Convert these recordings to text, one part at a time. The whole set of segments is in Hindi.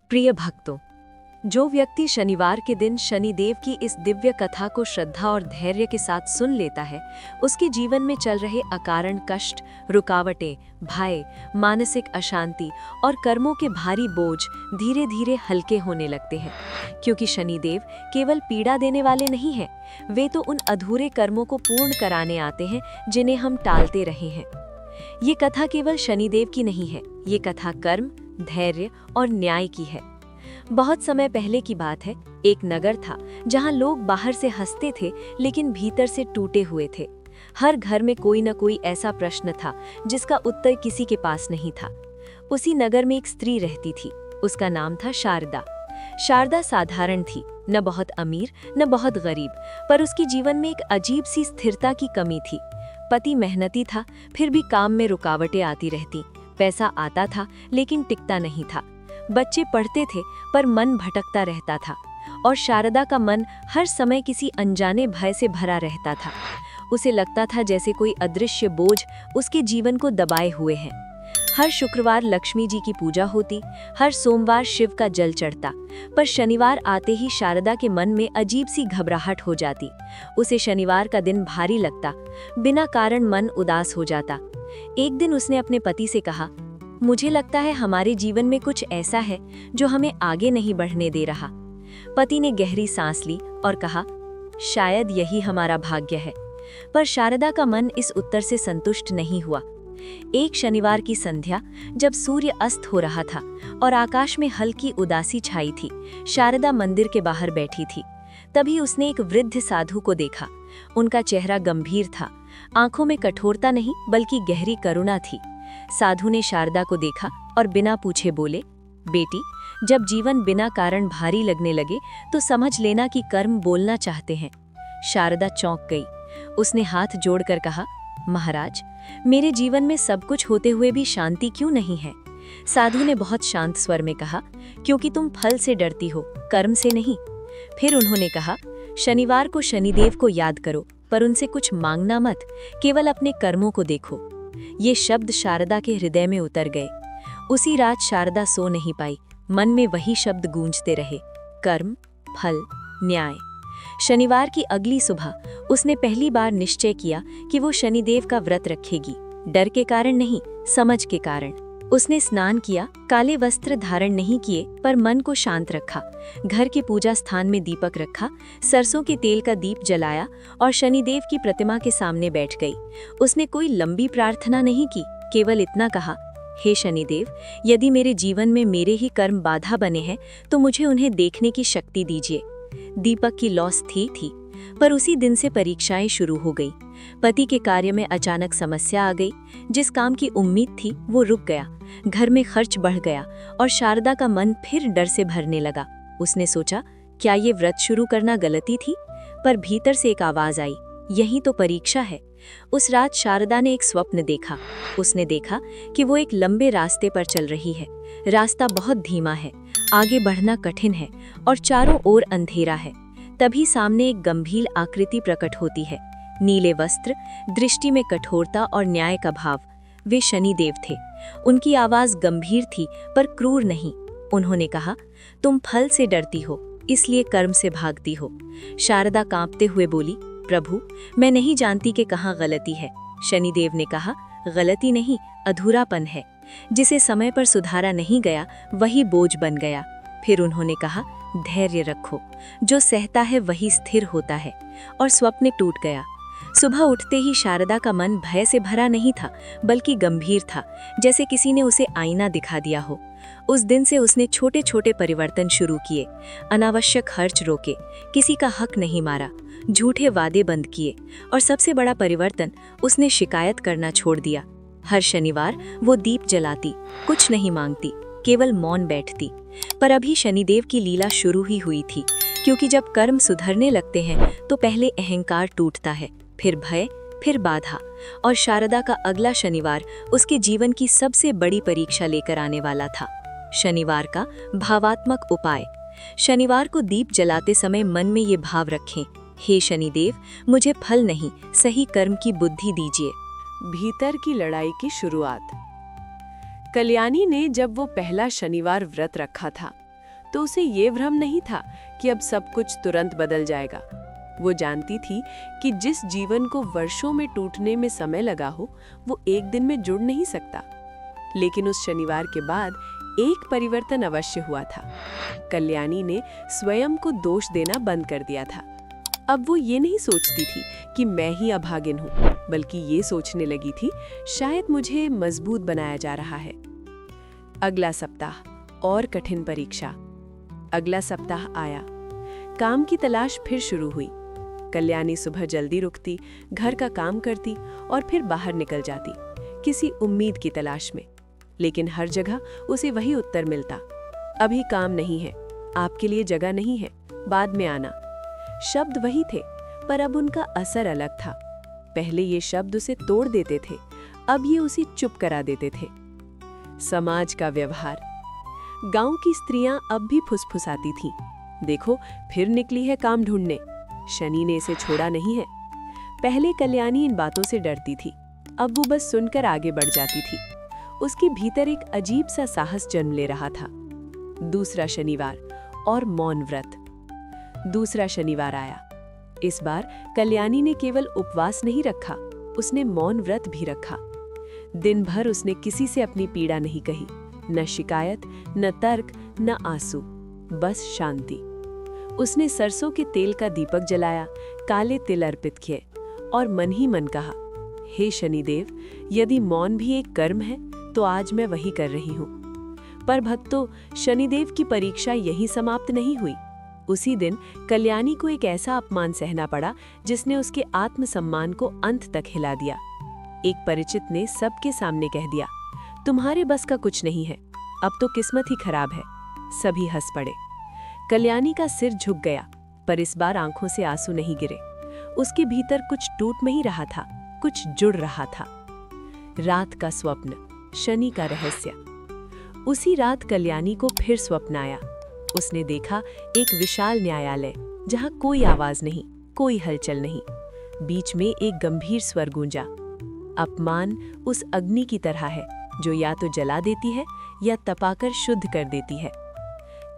प्रिय भक्तों, जो व्यक्ति शनिवार के दिन शनिदेव की इस दिव्य कथा को श्रद्धा और धैर्य के साथ सुन लेता है, उसके जीवन में चल रहे अकारण कष्ट, रुकावटें, भय, मानसिक अशांति और कर्मों के भारी बोझ धीरे धीरे हल्के होने लगते हैं। क्योंकि शनिदेव केवल पीड़ा देने वाले नहीं हैं, वे तो उन अधूरे कर्मों को पूर्ण कराने आते हैं जिन्हें हम टालते रहे हैं। ये कथा केवल शनिदेव की नहीं है, ये कथा कर्म, धैर्य और न्याय की है। बहुत समय पहले की बात है, एक नगर था जहां लोग बाहर से हंसते थे लेकिन भीतर से टूटे हुए थे। हर घर में कोई न कोई ऐसा प्रश्न था जिसका उत्तर किसी के पास नहीं था। उसी नगर में एक स्त्री रहती थी, उसका नाम था शारदा। शारदा साधारण थी, न बहुत अमीर न बहुत गरीब, पर उसके जीवन में एक अजीब सी स्थिरता की कमी थी। पति मेहनती था, फिर भी काम में रुकावटें आती रहती। पैसा आता था लेकिन टिकता नहीं था। बच्चे पढ़ते थे पर मन भटकता रहता था, और शारदा का मन हर समय किसी अनजाने भय से भरा रहता था। उसे लगता था जैसे कोई अदृश्य बोझ उसके जीवन को दबाए हुए हैं। हर शुक्रवार लक्ष्मी जी की पूजा होती, हर सोमवार शिव का जल चढ़ता, पर शनिवार आते ही शारदा के मन में अजीब सी घबराहट हो जाती। उसे शनिवार का दिन भारी लगता, बिना कारण मन उदास हो जाता। एक दिन उसने अपने पति से कहा, मुझे लगता है हमारे जीवन में कुछ ऐसा है जो हमें आगे नहीं बढ़ने दे रहा। पति ने गहरी सांस ली और कहा, शायद यही हमारा भाग्य है। पर शारदा का मन इस उत्तर से संतुष्ट नहीं हुआ। एक शनिवार की संध्या, जब सूर्य अस्त हो रहा था और आकाश में हल्की उदासी छाई थी, शारदा मंदिर के बाहर बैठी थी। तभी उसने एक वृद्ध साधु को देखा। उनका चेहरा गंभीर था, आंखों में कठोरता नहीं बल्कि गहरी करुणा थी। साधु ने शारदा को देखा और बिना पूछे बोले, बेटी, जब जीवन बिना कारण भारी लगने लगे तो समझ लेना कि कर्म बोलना चाहते हैं। शारदा चौंक गई। उसने हाथ जोड़कर कहा, महाराज, मेरे जीवन में सब कुछ होते हुए भी शांति क्यों नहीं है? साधु ने बहुत शांत स्वर में कहा, क्योंकि तुम फल से डरती हो, कर्म से नहीं। फिर उन्होंने कहा, शनिवार को शनिदेव को याद करो, पर उनसे कुछ मांगना मत, केवल अपने कर्मों को देखो। ये शब्द शारदा के हृदय में उतर गए। उसी रात शारदा सो नहीं पाई, मन में वही शब्द गूंजते रहे, कर्म, फल, न्याय। शनिवार की अगली सुबह उसने पहली बार निश्चय किया कि वो शनिदेव का व्रत रखेगी, डर के कारण नहीं, समझ के कारण। उसने स्नान किया, काले वस्त्र धारण नहीं किए, पर मन को शांत रखा। घर के पूजा स्थान में दीपक रखा, सरसों के तेल का दीप जलाया और शनिदेव की प्रतिमा के सामने बैठ गई। उसने कोई लंबी प्रार्थना नहीं की, केवल इतना कहा, हे शनिदेव, यदि मेरे जीवन में मेरे ही कर्म बाधा बने हैं तो मुझे उन्हें देखने की शक्ति दीजिए। दीपक की लौ स्थिर थी, पर उसी दिन से परीक्षाएं शुरू हो गई। पति के कार्य में अचानक समस्या आ गई। जिस काम की उम्मीद थी वो रुक गया। घर में खर्च बढ़ गया और शारदा का मन फिर डर से भरने लगा। उसने सोचा, क्या ये व्रत शुरू करना गलती थी? पर भीतर से एक आवाज आई, यही तो परीक्षा है। उस रात शारदा ने एक स्वप्न देखा। उसने देखा कि वो एक लंबे रास्ते पर चल रही है। रास्ता बहुत धीमा है, आगे बढ़ना कठिन है और चारों ओर अंधेरा है। तभी सामने एक गंभीर आकृति प्रकट होती है, नीले वस्त्र, दृष्टि में कठोरता और न्याय का भाव। वे शनिदेव थे। उनकी आवाज गंभीर थी पर क्रूर नहीं। उन्होंने कहा, तुम फल से डरती हो, इसलिए कर्म से भागती हो। शारदा कांपते हुए बोली, प्रभु, मैं नहीं जानती कि कहाँ गलती है। शनिदेव ने कहा, गलती नहीं, अधूरापन है। जिसे समय पर सुधारा नहीं गया वही बोझ बन गया। फिर उन्होंने कहा, धैर्य रखो, जो सहता है वही स्थिर होता है। और स्वप्न टूट गया। सुबह उठते ही शारदा का मन भय से भरा नहीं था बल्कि गंभीर था, जैसे किसी ने उसे आईना दिखा दिया हो। उस दिन से उसने छोटे छोटे परिवर्तन शुरू किए। अनावश्यक खर्च रोके, किसी का हक नहीं मारा, झूठे वादे बंद किए, और सबसे बड़ा परिवर्तन, उसने शिकायत करना छोड़ दिया। हर शनिवार वो दीप जलाती, कुछ नहीं मांगती, केवल मौन बैठती। पर अभी शनिदेव की लीला शुरू ही हुई थी, क्योंकि जब कर्म सुधरने लगते हैं तो पहले अहंकार टूटता है, फिर भय, फिर बाधा। और शारदा का अगला शनिवार उसके जीवन की सबसे बड़ी परीक्षा लेकर आने वाला था। शनिवार का भावात्मक उपाय। शनिवार को दीप जलाते समय मन में ये भाव रखें, हे शनिदेव, मुझे फल नहीं, सही कर्म की बुद्धि दीजिए। भीतर की लड़ाई की शुरुआत। कल्याणी ने जब वो पहला शनिवार व्रत रखा था, तो उसे ये भ्रम नहीं था कि अब सब कुछ तुरंत बदल जाएगा। वो जानती थी कि जिस जीवन को वर्षों में टूटने में समय लगा हो, वो एक दिन में जुड़ नहीं सकता। लेकिन उस शनिवार के बाद एक परिवर्तन अवश्य हुआ था। कल्याणी ने स्वयं को दोष देना बंद कर दिया था। अब वो ये नहीं सोचती थी कि मैं ही अभागिन हूँ, बल्कि ये सोचने लगी थी शायद मुझे मजबूत बनाया जा रहा है। अगला सप्ताह और कठिन परीक्षा। अगला सप्ताह आया। काम की तलाश फिर शुरू हुई। कल्याणी सुबह जल्दी रुकती, घर का काम करती और फिर बाहर निकल जाती, किसी उम्मीद की तलाश में। लेकिन हर जगह उसे वही उत्तर मिलता, अभी काम नहीं है, आपके लिए जगह नहीं है, बाद में आना। शब्द वही थे, पर अब उनका असर अलग था। पहले ये शब्द उसे तोड़ देते थे, अब ये उसे चुप करा देते थे। समाज का व्यवहार। गांव की स्त्रियां अब भी फुसफुसाती थीं, देखो फिर निकली है काम ढूंढने, शनि ने इसे छोड़ा नहीं है। पहले कल्याणी इन बातों से डरती थी, अब वो बस सुनकर आगे बढ़ जाती थी। उसके भीतर एक अजीब सा साहस जन्म ले रहा था। दूसरा शनिवार और मौन व्रत। दूसरा शनिवार आया। इस बार कल्याणी ने केवल उपवास नहीं रखा, उसने मौन व्रत भी रखा। दिन भर उसने किसी से अपनी पीड़ा नहीं कही, न शिकायत, न तर्क, न आंसू, बस शांति। उसने सरसों के तेल का दीपक जलाया, काले तिल अर्पित किए और मन ही मन कहा, हे शनिदेव, यदि मौन भी एक कर्म है तो आज मैं वही कर रही हूँ। पर भक्तों, शनिदेव की परीक्षा यही समाप्त नहीं हुई। उसी दिन कल्याणी को एक ऐसा अपमान सहना पड़ा जिसने उसके आत्मसम्मान को अंत तक हिला दिया। एक परिचित ने सबके सामने कह दिया, तुम्हारे बस का कुछ नहीं है, अब तो किस्मत ही खराब है। सभी हंस पड़े। कल्याणी का सिर झुक गया, पर इस बार आंखों से आंसू नहीं गिरे। उसके भीतर कुछ टूट नहीं रहा था, कुछ जुड़ रहा था। रात का स्वप्न, शनि का रहस्य। उसी रात कल्याणी को फिर स्वप्न आया। उसने देखा एक विशाल न्यायालय, जहां कोई आवाज नहीं, कोई हलचल नहीं। बीच में एक गंभीर स्वर गूंजा, अपमान उस अग्नि की तरह है जो या तो जला देती है या तपाकर शुद्ध कर देती है।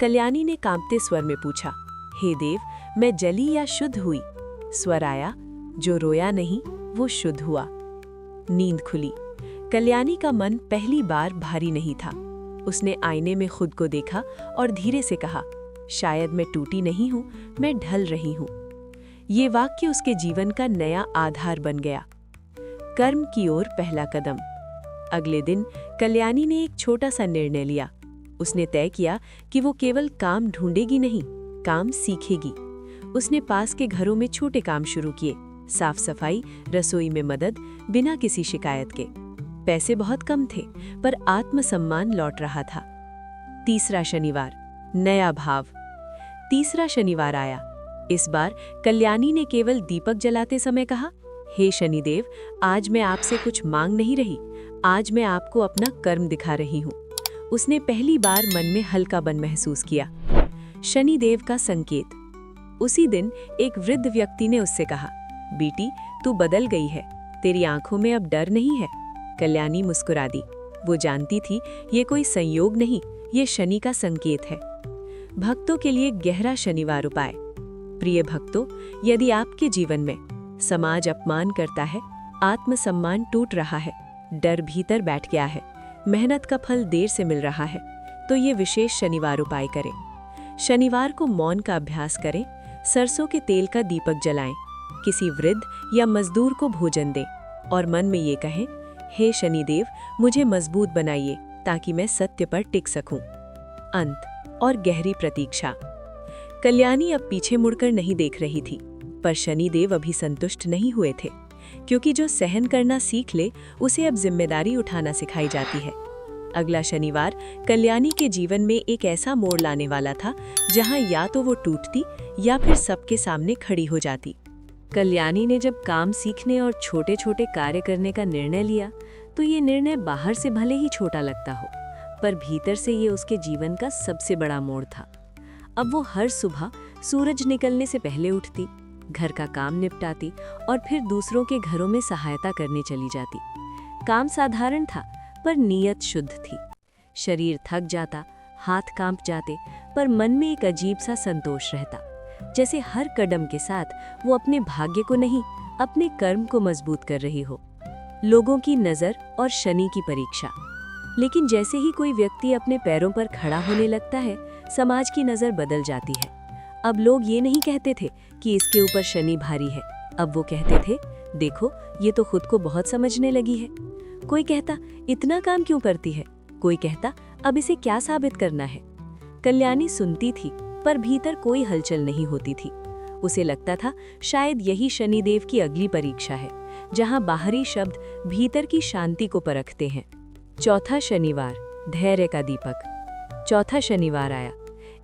कल्याणी ने कांपते स्वर में पूछा, हे देव, मैं जली या शुद्ध हुई? स्वर आया, जो रोया नहीं वो शुद्ध हुआ। नींद खुली। कल्याणी का मन पहली बार भारी नहीं था। उसने आईने में खुद को देखा और धीरे से कहा, शायद मैं टूटी नहीं हूं, मैं ढल रही हूं। ये वाक्य उसके जीवन का नया आधार बन गया। कर्म की ओर पहला कदम। अगले दिन कल्याणी ने एक छोटा सा निर्णय लिया। उसने तय किया कि वो केवल काम ढूंढेगी नहीं, काम सीखेगी। उसने पास के घरों में छोटे काम शुरू किए, साफ सफाई, रसोई में मदद, बिना किसी शिकायत के। पैसे बहुत कम थे, पर आत्मसम्मान लौट रहा था। तीसरा शनिवार, नया भाव। तीसरा शनिवार आया। इस बार कल्याणी ने केवल दीपक जलाते समय कहा, हे शनिदेव, आज मैं आपसे कुछ मांग नहीं रही, आज मैं आपको अपना कर्म दिखा रही हूँ। उसने पहली बार मन में हल्कापन महसूस किया। शनिदेव का संकेत। उसी दिन एक वृद्ध व्यक्ति ने उससे कहा, बेटी, तू बदल गई है, तेरी आंखों में अब डर नहीं है। कल्याणी मुस्कुरा दी। वो जानती थी ये कोई संयोग नहीं, ये शनि का संकेत है। भक्तों के लिए गहरा शनिवार उपाय। प्रिय भक्तों, यदि आपके जीवन में समाज अपमान करता है, आत्मसम्मान टूट रहा है, डर भीतर बैठ गया है, मेहनत का फल देर से मिल रहा है, तो ये विशेष शनिवार उपाय करें। शनिवार को मौन का अभ्यास करें, सरसों के तेल का दीपक जलाएं, किसी वृद्ध या मजदूर को भोजन दें और मन में ये कहें, हे शनिदेव, मुझे मजबूत बनाइए ताकि मैं सत्य पर टिक सकूं। अंत और गहरी प्रतीक्षा। कल्याणी अब पीछे मुड़कर नहीं देख रही थी, पर शनिदेव अभी संतुष्ट नहीं हुए थे, क्योंकि जो सहन करना सीख ले, उसे अब जिम्मेदारी उठाना सिखाई जाती है। अगला शनिवार कल्याणी के जीवन में एक ऐसा मोड़ लाने वाला था जहां या तो वो टूटती या फिर सबके सामने खड़ी हो जाती। कल्याणी ने जब काम सीखने और छोटे छोटे कार्य करने का निर्णय लिया, तो ये निर्णय बाहर से भले ही छोटा लगता हो, पर भीतर से ये उसके जीवन का सबसे बड़ा मोड़ था। अब वो हर सुबह सूरज निकलने से पहले उठती, घर का काम निपटाती और फिर दूसरों के घरों में सहायता करने चली जाती। काम साधारण था, पर नीयत शुद्ध थी। शरीर थक जाता, हाथ कांप जाते, पर मन में एक अजीब सा संतोष रहता, जैसे हर कदम के साथ वो अपने भाग्य को नहीं, अपने कर्म को मजबूत कर रही हो। लोगों की नज़र और शनि की परीक्षा। लेकिन जैसे ही कोई व्यक्ति अपने पैरों पर खड़ा होने लगता है, समाज की नज़र बदल जाती है। अब लोग ये नहीं कहते थे कि इसके ऊपर शनि भारी है, अब वो कहते थे, देखो ये तो खुद को बहुत समझने लगी है। कोई कहता, इतना काम क्यों करती है? कोई कहता, अब इसे क्या साबित करना है? कल्याणी सुनती थी, पर भीतर कोई हलचल नहीं होती थी। उसे लगता था शायद यही शनिदेव की अगली परीक्षा है, जहां बाहरी शब्द भीतर की शांति को परखते हैं। चौथा शनिवार, धैर्य का दीपक। चौथा शनिवार आया।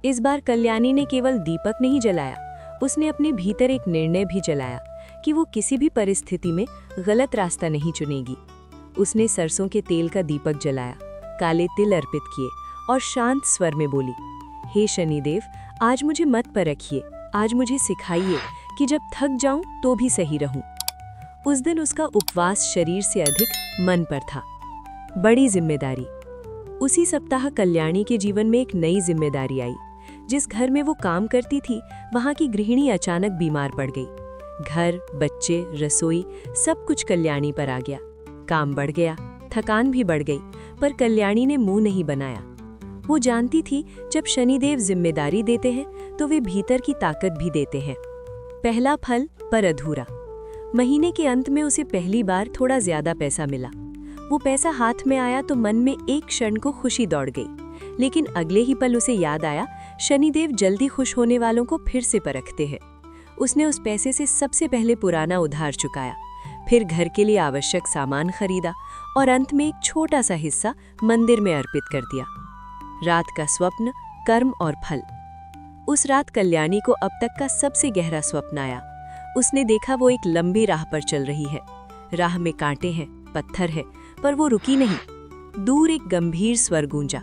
इस बार कल्याणी ने केवल दीपक नहीं जलाया, उसने अपने भीतर एक निर्णय भी जलाया कि वो किसी भी परिस्थिति में गलत रास्ता नहीं चुनेगी। उसने सरसों के तेल का दीपक जलाया, काले तिल अर्पित किए और शांत स्वर में बोली, हे शनिदेव, आज मुझे मत परखिए, आज मुझे सिखाइए कि जब थक जाऊं तो भी सही रहूं। उस दिन उसका उपवास शरीर से अधिक मन पर था। बड़ी जिम्मेदारी। उसी सप्ताह कल्याणी के जीवन में एक नई जिम्मेदारी आई। जिस घर में वो काम करती थी, वहां की गृहिणी अचानक बीमार पड़ गई। घर, बच्चे, रसोई, सब कुछ कल्याणी पर आ गया। काम बढ़ गया, थकान भी बढ़ गई, पर कल्याणी ने मुंह नहीं बनाया। वो जानती थी जब शनिदेव जिम्मेदारी देते हैं तो वे भीतर की ताकत भी देते हैं। पहला फल पर अधूरा। महीने के अंत में उसे पहली बार थोड़ा ज्यादा पैसा मिला। वो पैसा हाथ में आया तो मन में एक क्षण को खुशी दौड़ गई, लेकिन अगले ही पल उसे याद आया, शनिदेव जल्दी खुश होने वालों को फिर से परखते हैं। उसने उस पैसे से सबसे पहले पुराना उधार चुकाया, फिर घर के लिए आवश्यक सामान खरीदा और अंत में एक छोटा सा हिस्सा मंदिर में अर्पित कर दिया। रात का स्वप्न, कर्म और फल। उस रात कल्याणी को अब तक का सबसे गहरा स्वप्न आया। उसने देखा वो एक लंबी राह पर चल रही है। राह में कांटे हैं, पत्थर है, पर वो रुकी नहीं। दूर एक गंभीर स्वर गूंजा,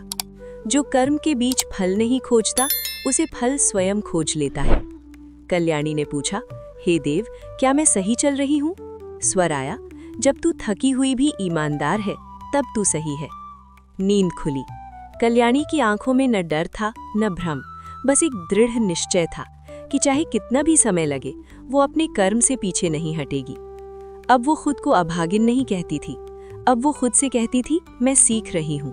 जो कर्म के बीच फल नहीं खोजता, उसे फल स्वयं खोज लेता है। कल्याणी ने पूछा, हे देव, क्या मैं सही चल रही हूँ? स्वर आया, जब तू थकी हुई भी ईमानदार है, तब तू सही है। नींद खुली। कल्याणी की आंखों में न डर था न भ्रम, बस एक दृढ़ निश्चय था कि चाहे कितना भी समय लगे, वो अपने कर्म से पीछे नहीं हटेगी। अब वो खुद को अभागिन नहीं कहती थी, अब वो खुद से कहती थी, मैं सीख रही हूँ।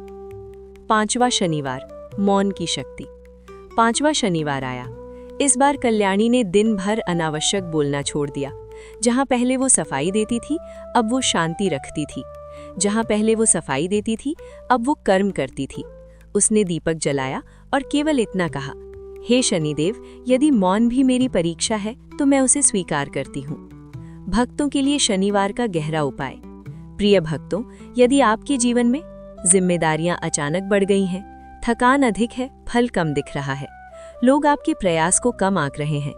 पांचवा शनिवार, मौन की शक्ति। पांचवा शनिवार आया। इस बार कल्याणी ने दिन भर अनावश्यक बोलना छोड़ दिया। जहाँ पहले वो सफाई देती थी, अब वो शांति रखती थी। जहाँ पहले वो सफाई देती थी, अब वो कर्म करती थी। उसने दीपक जलाया और केवल इतना कहा, हे शनिदेव, यदि मौन भी मेरी परीक्षा है तो मैं उसे स्वीकार करती हूँ। भक्तों के लिए शनिवार का गहरा उपाय। प्रिय भक्तों, यदि आपके जीवन में जिम्मेदारियां अचानक बढ़ गई हैं, थकान अधिक है, फल कम दिख रहा है, लोग आपके प्रयास को कम आंक रहे हैं,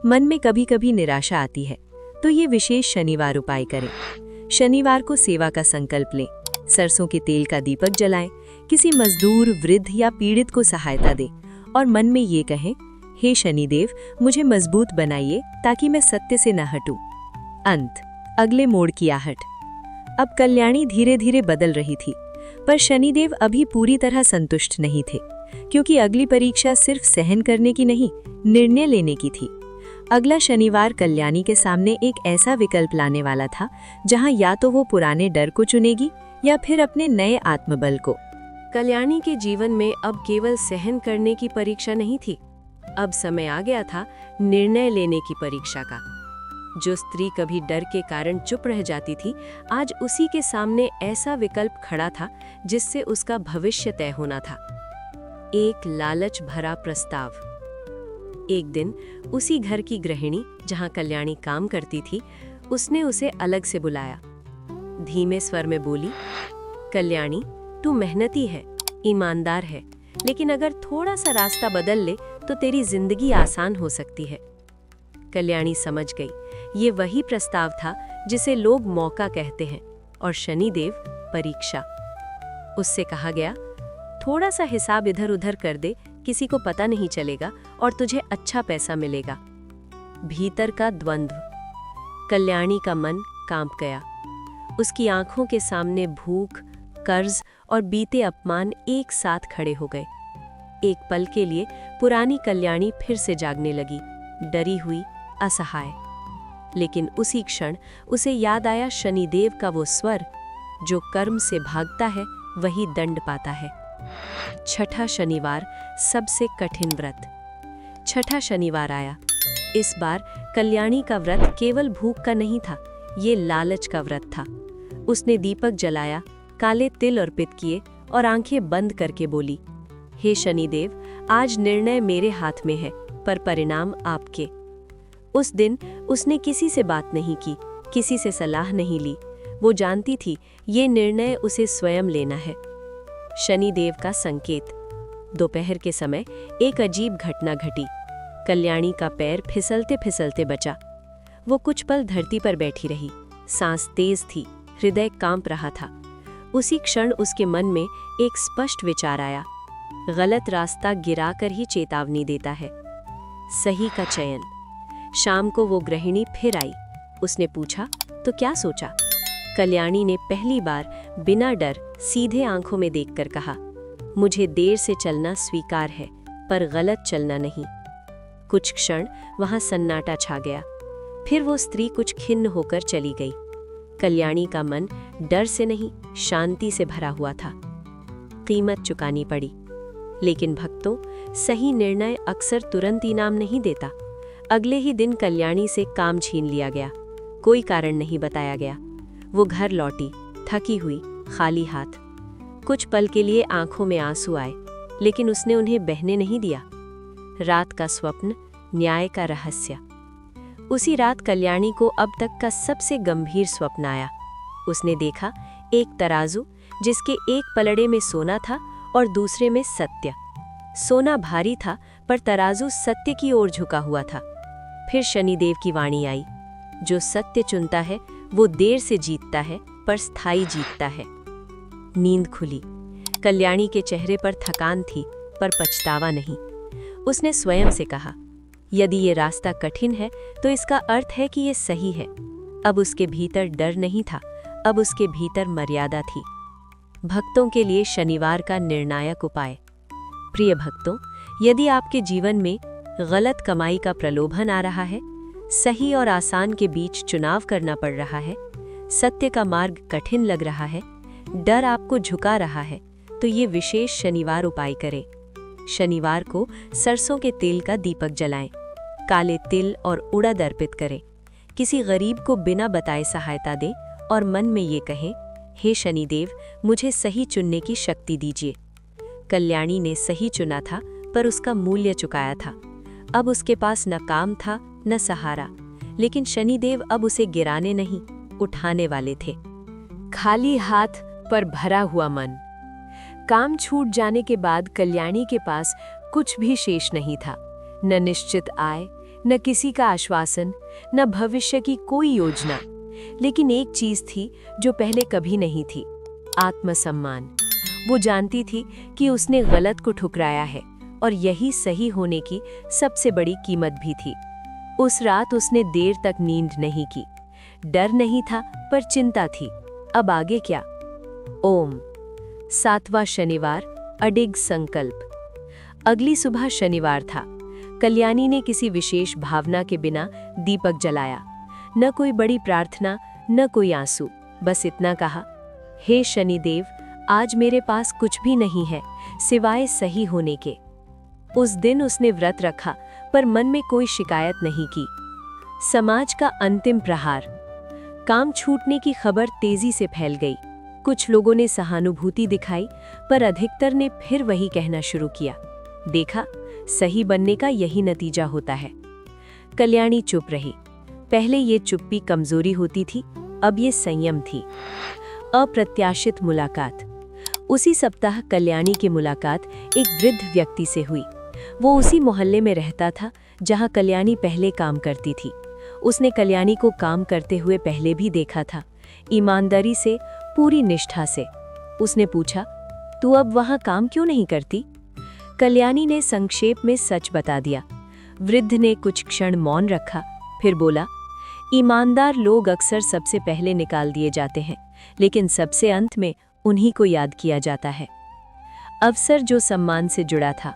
मन में कभी कभी निराशा आती है, तो ये विशेष शनिवार उपाय करें। शनिवार को सेवा का संकल्प लें, सरसों के तेल का दीपक जलाएं, किसी मजदूर, वृद्ध या पीड़ित को सहायता दें और मन में ये कहें, हे शनिदेव, मुझे मजबूत बनाइए ताकि मैं सत्य से न हटूं। अंत, अगले मोड़ की आहट। अब कल्याणी धीरे धीरे बदल रही थी, पर शनिदेव अभी पूरी तरह संतुष्ट नहीं थे, क्योंकि अगली परीक्षा सिर्फ सहन करने की नहीं, निर्णय लेने की थी। अगला शनिवार कल्याणी के सामने एक ऐसा विकल्प लाने वाला था जहां या तो वो पुराने डर को चुनेगी या फिर अपने नए आत्मबल को। कल्याणी के जीवन में अब केवल सहन करने की परीक्षा नहीं थी, अब समय आ गया था निर्णय लेने की परीक्षा का। जो स्त्री कभी डर के कारण चुप रह जाती थी, आज उसी के सामने ऐसा विकल्प खड़ा था जिससे उसका भविष्य तय होना था। एक लालच भरा प्रस्ताव। एक दिन उसी घर की गृहिणी जहां कल्याणी काम करती थी, उसने उसे अलग से बुलाया। धीमे स्वर में बोली, कल्याणी, तू मेहनती है, ईमानदार है, लेकिन अगर थोड़ा सा रास्ता बदल ले तो तेरी जिंदगी आसान हो सकती है। कल्याणी समझ गई, ये वही प्रस्ताव था जिसे लोग मौका कहते हैं और शनिदेव परीक्षा। उससे कहा गया, थोड़ा सा हिसाब इधर उधर कर दे, किसी को पता नहीं चलेगा और तुझे अच्छा पैसा मिलेगा। भीतर का द्वंद्व। कल्याणी का मन कांप गया। उसकी आंखों के सामने भूख, कर्ज और बीते अपमान एक साथ खड़े हो गए। एक पल के लिए पुरानी कल्याणी फिर से जागने लगी, डरी हुई, असहाय। लेकिन उसी क्षण उसे याद आया शनिदेव का वो स्वर, जो कर्म से भागता है वही दंड पाता है। छठा शनिवार, सबसे कठिन व्रत। छठा शनिवार आया। इस बार कल्याणी का व्रत केवल भूख का नहीं था, ये लालच का व्रत था। उसने दीपक जलाया, काले तिल अर्पित किए और आंखें बंद करके बोली, हे शनिदेव, आज निर्णय मेरे हाथ में है, पर परिणाम आपके। उस दिन उसने किसी से बात नहीं की, किसी से सलाह नहीं ली। वो जानती थी ये निर्णय उसे स्वयं लेना है। शनिदेव का संकेत। दोपहर के समय एक अजीब घटना घटी। कल्याणी का पैर फिसलते फिसलते बचा। वो कुछ पल धरती पर बैठी रही। सांस तेज थी, हृदय कांप रहा था। उसी क्षण उसके मन में एक स्पष्ट विचार आया, गलत रास्ता गिराकर ही चेतावनी देता है। सही का चयन। शाम को वो गृहिणी फिर आई। उसने पूछा, तो क्या सोचा? कल्याणी ने पहली बार बिना डर सीधे आंखों में देखकर कहा, मुझे देर से चलना स्वीकार है, पर गलत चलना नहीं। कुछ क्षण वहां सन्नाटा छा गया। फिर वो स्त्री कुछ खिन्न होकर चली गई। कल्याणी का मन डर से नहीं, शांति से भरा हुआ था। कीमत चुकानी पड़ी। लेकिन भक्तों, सही निर्णय अक्सर तुरंत इनाम नहीं देता। अगले ही दिन कल्याणी से काम छीन लिया गया। कोई कारण नहीं बताया गया। वो घर लौटी, थकी हुई, खाली हाथ। कुछ पल के लिए आंखों में आंसू आए, लेकिन उसने उन्हें बहने नहीं दिया। रात का स्वप्न, न्याय का रहस्य। उसी रात कल्याणी को अब तक का सबसे गंभीर स्वप्न आया। उसने देखा एक तराजू, जिसके एक पलड़े में सोना था और दूसरे में सत्य। सोना भारी था, पर तराजू सत्य की ओर झुका हुआ था। फिर शनिदेव की वाणी आई, जो सत्य चुनता है वो देर से जीतता है, पर स्थायी जीतता है। नींद खुली। कल्याणी के चेहरे पर थकान थी, पर पछतावा नहीं। उसने स्वयं से कहा, यदि ये रास्ता कठिन है तो इसका अर्थ है कि ये सही है। अब उसके भीतर डर नहीं था, अब उसके भीतर मर्यादा थी। भक्तों के लिए शनिवार का निर्णायक उपाय। प्रिय भक्तों, यदि आपके जीवन में गलत कमाई का प्रलोभन आ रहा है, सही और आसान के बीच चुनाव करना पड़ रहा है, सत्य का मार्ग कठिन लग रहा है, डर आपको झुका रहा है, तो ये विशेष शनिवार उपाय करें। शनिवार को सरसों के तेल का दीपक जलाएं, काले तिल और उड़द अर्पित करें, किसी गरीब को बिना बताए सहायता दें और मन में ये कहें, हे शनिदेव, मुझे सही चुनने की शक्ति दीजिए। कल्याणी ने सही चुना था, पर उसका मूल्य चुकाया था। अब उसके पास न काम था न सहारा, लेकिन शनिदेव अब उसे गिराने नहीं, उठाने वाले थे। खाली हाथ पर भरा हुआ मन। काम छूट जाने के बाद कल्याणी के पास कुछ भी शेष नहीं था। न निश्चित आय, न किसी का आश्वासन, न भविष्य की कोई योजना। लेकिन एक चीज थी जो पहले कभी नहीं थी, आत्मसम्मान। वो जानती थी कि उसने गलत को ठुकराया है, और यही सही होने की सबसे बड़ी कीमत भी थी। उस रात उसने देर तक नींद नहीं की। डर नहीं था, पर चिंता थी। अब आगे क्या? ओम। 7वां शनिवार, अडिग संकल्प। अगली सुबह शनिवार था। कल्याणी ने किसी विशेष भावना के बिना दीपक जलाया। न कोई बड़ी प्रार्थना, न कोई आंसू, बस इतना कहा, हे शनिदेव, आज मेरे पास कुछ भी नहीं है सिवाय सही होने के। उस दिन उसने व्रत रखा, पर मन में कोई शिकायत नहीं की। समाज का अंतिम प्रहार। काम छूटने की खबर तेजी से फैल गई। कुछ लोगों ने सहानुभूति दिखाई, पर अधिकतर ने फिर वही कहना शुरू किया, देखा, सही बनने का यही नतीजा होता है। कल्याणी चुप रही। पहले ये चुप्पी कमजोरी होती थी, अब ये संयम थी। अप्रत्याशित मुलाकात। उसी सप्ताह कल्याणी की मुलाकात एक वृद्ध व्यक्ति से हुई। वो उसी मोहल्ले में रहता था जहां कल्याणी पहले काम करती थी। उसने कल्याणी को काम करते हुए पहले भी देखा था, ईमानदारी से, पूरी निष्ठा से। उसने पूछा, तू अब वहां काम क्यों नहीं करती? कल्याणी ने संक्षेप में सच बता दिया। वृद्ध ने कुछ क्षण मौन रखा, फिर बोला, ईमानदार लोग अक्सर सबसे पहले निकाल दिए जाते हैं, लेकिन सबसे अंत में उन्हीं को याद किया जाता है। अवसर जो सम्मान से जुड़ा था,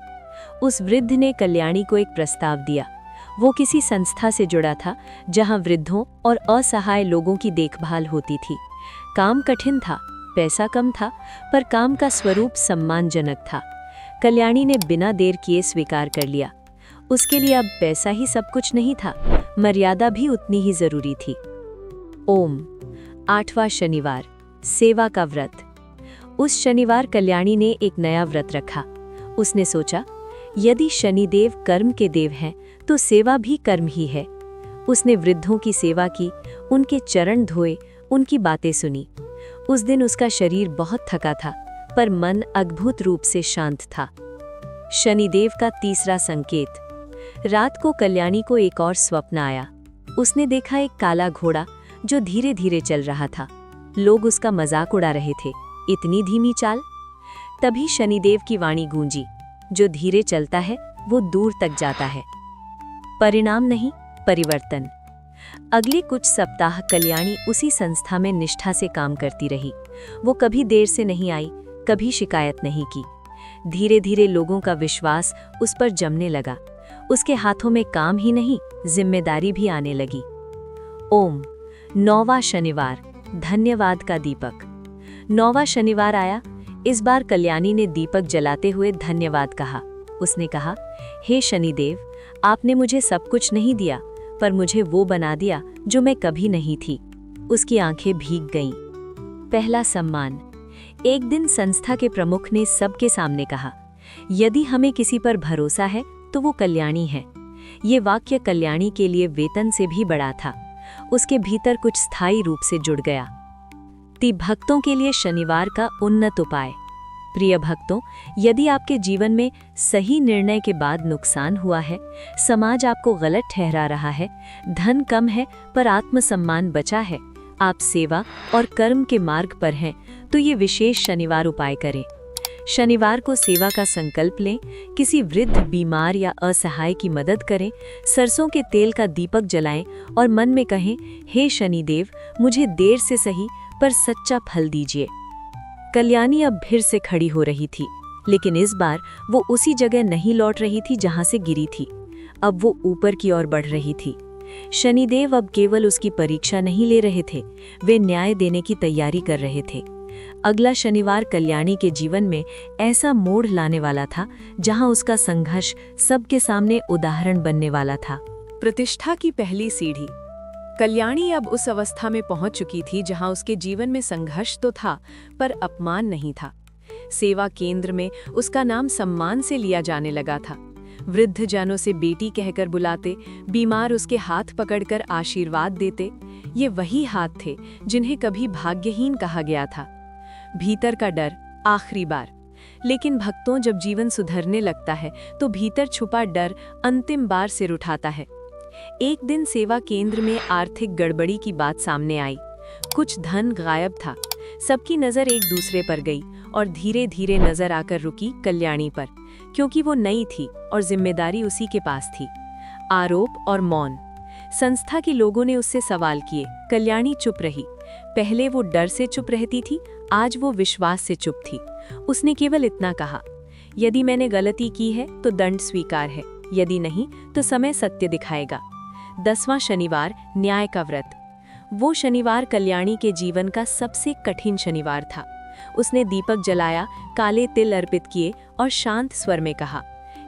उस वृद्ध ने कल्याणी को एक प्रस्ताव दिया। वो किसी संस्था से जुड़ा था जहां वृद्धों और असहाय लोगों की देखभाल होती थी। काम कठिन था, पैसा कम था, पर काम का स्वरूप सम्मानजनक था। कल्याणी ने बिना देर किए स्वीकार कर लिया। उसके लिए अब पैसा ही सब कुछ नहीं था, मर्यादा भी उतनी ही जरूरी थी। ओम। 8वां शनिवार, सेवा का व्रत। उस शनिवार कल्याणी ने एक नया व्रत रखा। उसने सोचा, यदि शनिदेव कर्म के देव हैं तो सेवा भी कर्म ही है। उसने वृद्धों की सेवा की, उनके चरण धोए, उनकी बातें सुनी। उस दिन उसका शरीर बहुत थका था, पर मन अद्भुत रूप से शांत था। शनिदेव का तीसरा संकेत। रात को कल्याणी को एक और स्वप्न आया। उसने देखा एक काला घोड़ा जो धीरे धीरे चल रहा था। लोग उसका मजाक उड़ा रहे थे, इतनी धीमी चाल। तभी शनिदेव की वाणी गूंजी, जो धीरे चलता है वो दूर तक जाता है। परिणाम नहीं, परिवर्तन। अगले कुछ सप्ताह कल्याणी उसी संस्था में निष्ठा से काम करती रही। वो कभी देर से नहीं आई, कभी शिकायत नहीं की। धीरे धीरे लोगों का विश्वास उस पर जमने लगा। उसके हाथों में काम ही नहीं, जिम्मेदारी भी आने लगी। ओम। 9वां शनिवार, धन्यवाद का दीपक। 9वां शनिवार आया। इस बार कल्याणी ने दीपक जलाते हुए धन्यवाद कहा। उसने कहा, हे शनिदेव, आपने मुझे सब कुछ नहीं दिया, पर मुझे वो बना दिया जो मैं कभी नहीं थी। उसकी आंखें भीग गईं। पहला सम्मान। एक दिन संस्था के प्रमुख ने सबके सामने कहा, यदि हमें किसी पर भरोसा है तो वो कल्याणी है। ये वाक्य कल्याणी के लिए वेतन से भी बड़ा था। उसके भीतर कुछ स्थायी रूप से जुड़ गया। भक्तों के लिए शनिवार का उन्नत उपाय। प्रिय भक्तों, यदि आपके जीवन में सही निर्णय के बाद नुकसान हुआ है, समाज आपको गलत ठहरा रहा है, धन कम है पर आत्मसम्मान बचा है, आप सेवा और कर्म के मार्ग पर हैं, तो ये विशेष शनिवार उपाय करें। शनिवार को सेवा का संकल्प लें, किसी वृद्ध, बीमार या असहाय की मदद करें, सरसों के तेल का दीपक जलाएं और मन में कहें, हे शनिदेव, मुझे देर से सही पर सच्चा फल दीजिए। कल्याणी अब फिर से खड़ी हो रही थी, लेकिन इस बार वो उसी जगह नहीं लौट रही थी जहां से गिरी थी। अब वो ऊपर की ओर बढ़ रही थी। शनिदेव अब केवल उसकी परीक्षा नहीं ले रहे थे, वे न्याय देने की तैयारी कर रहे थे। अगला शनिवार कल्याणी के जीवन में ऐसा मोड़ लाने वाला था जहां उसका संघर्ष सबके सामने उदाहरण बनने वाला था। प्रतिष्ठा की पहली सीढ़ी। कल्याणी अब उस अवस्था में पहुंच चुकी थी जहां उसके जीवन में संघर्ष तो था, पर अपमान नहीं था। सेवा केंद्र में उसका नाम सम्मान से लिया जाने लगा था। वृद्ध जनों से बेटी कहकर बुलाते, बीमार उसके हाथ पकड़कर आशीर्वाद देते। ये वही हाथ थे जिन्हें कभी भाग्यहीन कहा गया था। भीतर का डर, आखिरी बार। लेकिन भक्तों, जब जीवन सुधरने लगता है तो भीतर छुपा डर अंतिम बार सिर उठाता है। एक दिन सेवा केंद्र में आर्थिक गड़बड़ी की बात सामने आई। कुछ धन गायब था। सबकी नजर एक दूसरे पर गई और धीरे धीरे नजर आकर रुकी कल्याणी पर, क्योंकि वो नई थी और जिम्मेदारी उसी के पास थी। आरोप और मौन। संस्था के लोगों ने उससे सवाल किए, कल्याणी चुप रही। पहले वो डर से चुप रहती थी, आज वो विश्वास से चुप थी। उसने केवल इतना कहा, यदि मैंने गलती की है तो दंड स्वीकार है, यदि नहीं तो समय सत्य दिखाएगा। 10वां शनिवार, न्याय का व्रत। वो शनिवार कल्याणी के जीवन का सबसे कठिन शनिवार था। उसने दीपक जलाया, काले तिल अर्पित किए और शांत स्वर में कहा,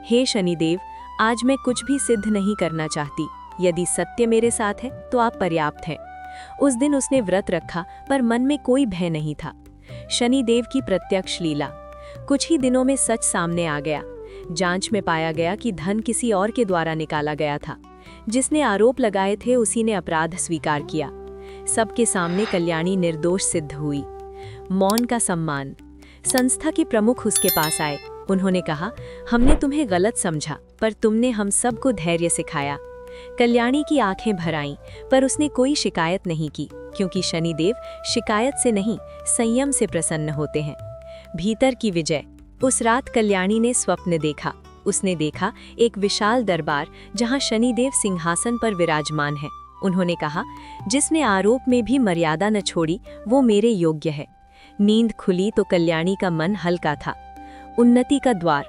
हे शनिदेव, आज मैं कुछ भी सिद्ध नहीं करना चाहती। यदि सत्य मेरे साथ है तो आप पर्याप्त हैं। उस दिन उसने व्रत रखा, पर मन में कोई भय नहीं था। शनिदेव की प्रत्यक्ष लीला। कुछ ही दिनों में सच सामने आ गया। जांच में पाया गया कि धन किसी और के द्वारा निकाला गया था। जिसने आरोप लगाए थे उसी ने अपराध स्वीकार किया। सबके सामने कल्याणी निर्दोष सिद्ध हुई। मौन का सम्मान। संस्था के प्रमुख उसके पास आए। उन्होंने कहा, हमने तुम्हें गलत समझा, पर तुमने हम सबको धैर्य सिखाया। कल्याणी की आंखें भर आईं, पर उसने कोई शिकायत नहीं की, क्योंकि शनिदेव शिकायत से नहीं, संयम से प्रसन्न होते हैं। भीतर की विजय। उस रात कल्याणी ने स्वप्न देखा। उसने देखा एक विशाल दरबार जहां शनिदेव सिंहासन पर विराजमान है। उन्होंने कहा, जिसने आरोप में भी मर्यादा न छोड़ी वो मेरे योग्य है। नींद खुली तो कल्याणी का मन हल्का था। उन्नति का द्वार।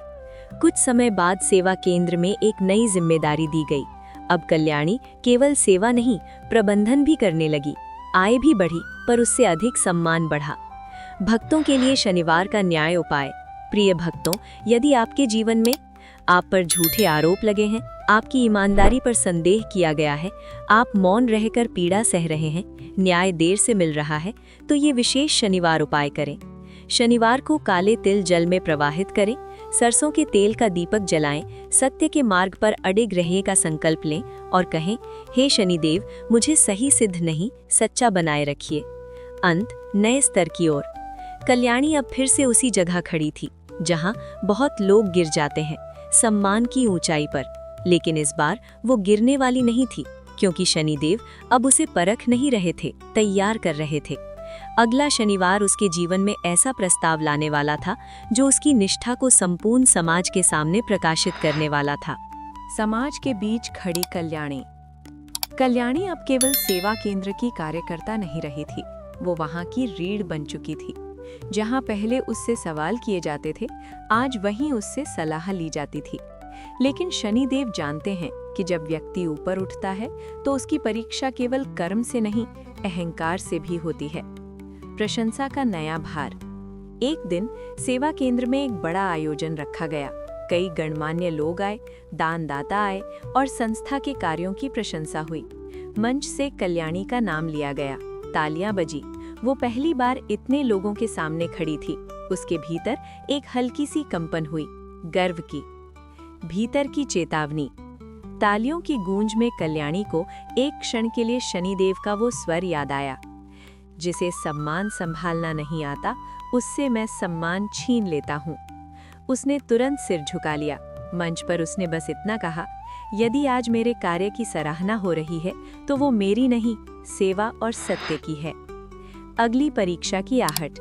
कुछ समय बाद सेवा केंद्र में एक नई जिम्मेदारी दी गई। अब कल्याणी केवल सेवा नहीं, प्रबंधन भी करने लगी। आय भी बढ़ी, पर उससे अधिक सम्मान बढ़ा। भक्तों के लिए शनिवार का न्याय उपाय। प्रिय भक्तों, यदि आपके जीवन में आप पर झूठे आरोप लगे हैं, आपकी ईमानदारी पर संदेह किया गया है, आप मौन रहकर पीड़ा सह रहे हैं, न्याय देर से मिल रहा है, तो ये विशेष शनिवार उपाय करें। शनिवार को काले तिल जल में प्रवाहित करें, सरसों के तेल का दीपक जलाएं, सत्य के मार्ग पर अडिग रहने का संकल्प लें और कहें, हे शनिदेव, मुझे सही सिद्ध नहीं, सच्चा बनाए रखिए। अंत नए स्तर की ओर। कल्याणी अब फिर से उसी जगह खड़ी थी जहां बहुत लोग गिर जाते हैं, सम्मान की ऊंचाई पर। लेकिन इस बार वो गिरने वाली नहीं थी, क्योंकि शनिदेव अब उसे परख नहीं रहे थे, तैयार कर रहे थे। अगला शनिवार उसके जीवन में ऐसा प्रस्ताव लाने वाला था जो उसकी निष्ठा को संपूर्ण समाज के सामने प्रकाशित करने वाला था। समाज के बीच खड़ी कल्याणी। कल्याणी अब केवल सेवा केंद्र की कार्यकर्ता नहीं रही थी, वो वहां की रीढ़ बन चुकी थी। जहां पहले उससे सवाल किए जाते थे, आज वहीं उससे सलाह ली जाती थी। लेकिन शनिदेव जानते हैं कि जब व्यक्ति ऊपर उठता है तो उसकी परीक्षा केवल कर्म से नहीं, अहंकार से भी होती है। प्रशंसा का नया भार। एक दिन सेवा केंद्र में एक बड़ा आयोजन रखा गया। कई गणमान्य लोग आए, दानदाता आए और संस्था के कार्यों की प्रशंसा हुई। मंच से कल्याणी का नाम लिया गया, तालियां बजी। वो पहली बार इतने लोगों के सामने खड़ी थी। उसके भीतर एक हल्की सी कंपन हुई, गर्व की। भीतर की चेतावनी। तालियों की गूंज में कल्याणी को एक क्षण के लिए शनिदेव का वो स्वर याद आया, जिसे सम्मान संभालना नहीं आता, उससे मैं सम्मान छीन लेता हूँ। उसने तुरंत सिर झुका लिया। मंच पर उसने बस इतना कहा, यदि आज मेरे कार्य की सराहना हो रही है तो वो मेरी नहीं, सेवा और सत्य की है। अगली परीक्षा की आहट।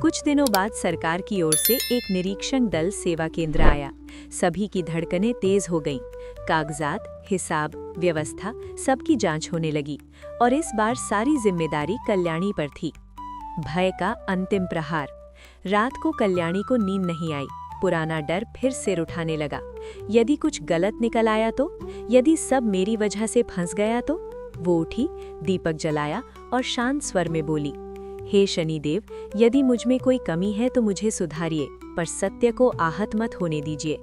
कुछ दिनों बाद सरकार की ओर से एक निरीक्षण दल सेवा केंद्र आया। सभी की धड़कनें तेज हो गईं। कागजात, हिसाब, व्यवस्था, सबकी जांच होने लगी और इस बार सारी जिम्मेदारी कल्याणी पर थी। भय का अंतिम प्रहार। रात को कल्याणी को नींद नहीं आई। पुराना डर फिर सिर उठाने लगा। यदि कुछ गलत निकल आया तो, यदि सब मेरी वजह से फंस गया तो। वो उठी, दीपक जलाया और शांत स्वर में बोली, हे शनिदेव, यदि मुझ में कोई कमी है तो मुझे सुधारिए, पर सत्य को आहत मत होने दीजिए।